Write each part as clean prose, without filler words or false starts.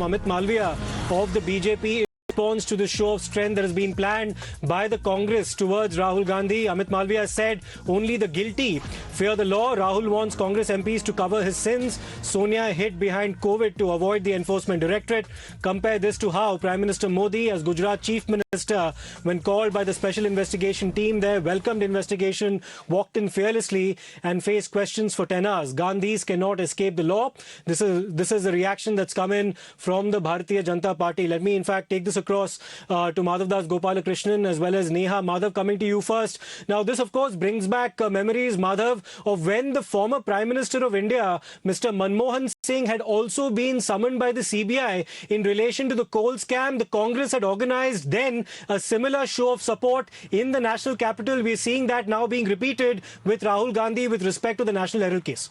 Amit Malviya of the BJP response to the show of strength that has been planned by the Congress towards Rahul Gandhi. Amit Malviya said only the guilty fear the law. Rahul wants Congress MPs to cover his sins. Sonia hid behind Covid to avoid the Enforcement Directorate. Compare this to how Prime Minister Modi, as Gujarat Chief Minister, when called by the special investigation team there, welcomed investigation, walked in fearlessly and faced questions for 10 hours. Gandhis cannot escape the law. This is the reaction that's come in from the Bharatiya Janata Party. Let me in fact take this across to Madhav Das Gopalakrishnan as well as Neha. Madhav, coming to you first. Now this of course brings back memories, Madhav, of when the former Prime Minister of India, Mr. Manmohan Singh, had also been summoned by the CBI in relation to the coal scam. The Congress had organized then a similar show of support in the national capital. We're seeing that now being repeated with Rahul Gandhi with respect to the National Herald Case.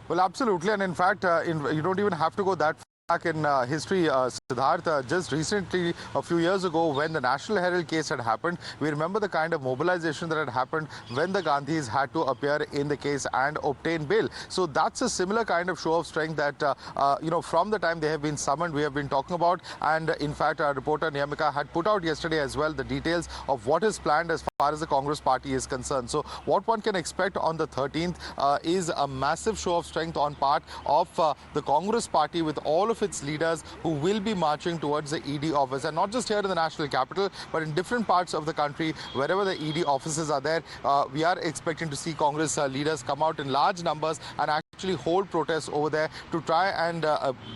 Well, absolutely. And in fact, you don't even have to go that back in history, Siddharth. Just recently, a few years ago, when the National Herald case had happened, we remember the kind of mobilization that had happened when the Gandhis had to appear in the case and obtain bail. So that's a similar kind of show of strength that, from the time they have been summoned, we have been talking about. And in fact, our reporter Niyamika had put out yesterday as well the details of what is planned as far as the Congress party is concerned. So what one can expect on the 13th is a massive show of strength on part of the Congress party, with all of its leaders who will be marching towards the ED office, and not just here in the national capital but in different parts of the country. Wherever the ED offices are there, we are expecting to see Congress leaders come out in large numbers and actually hold protests over there to try and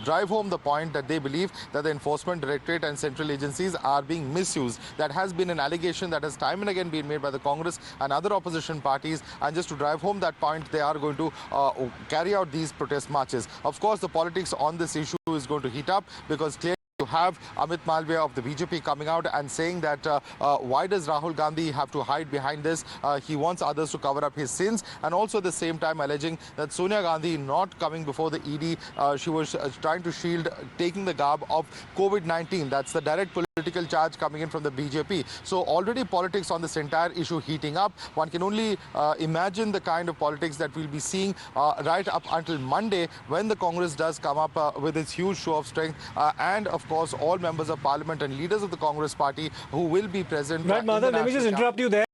drive home the point that they believe that the Enforcement Directorate and central agencies are being misused. That has been an allegation that has time and again been made by the Congress and other opposition parties, and just to drive home that point, they are going to carry out these protest marches. Of course, the politics on this issue is going to heat up, because clearly you have Amit Malviya of the BJP coming out and saying that why does Rahul Gandhi have to hide behind this? He wants others to cover up his sins, and also at the same time alleging that Sonia Gandhi not coming before the ED, she was trying to shield taking the garb of Covid-19. That's the direct political charge coming in from the BJP. So already politics on this entire issue heating up. One can only imagine the kind of politics that we'll be seeing right up until Monday, when the Congress does come up with its huge show of strength, and of course all members of parliament and leaders of the Congress party who will be present. Right, Madhav, let me just interrupt you there.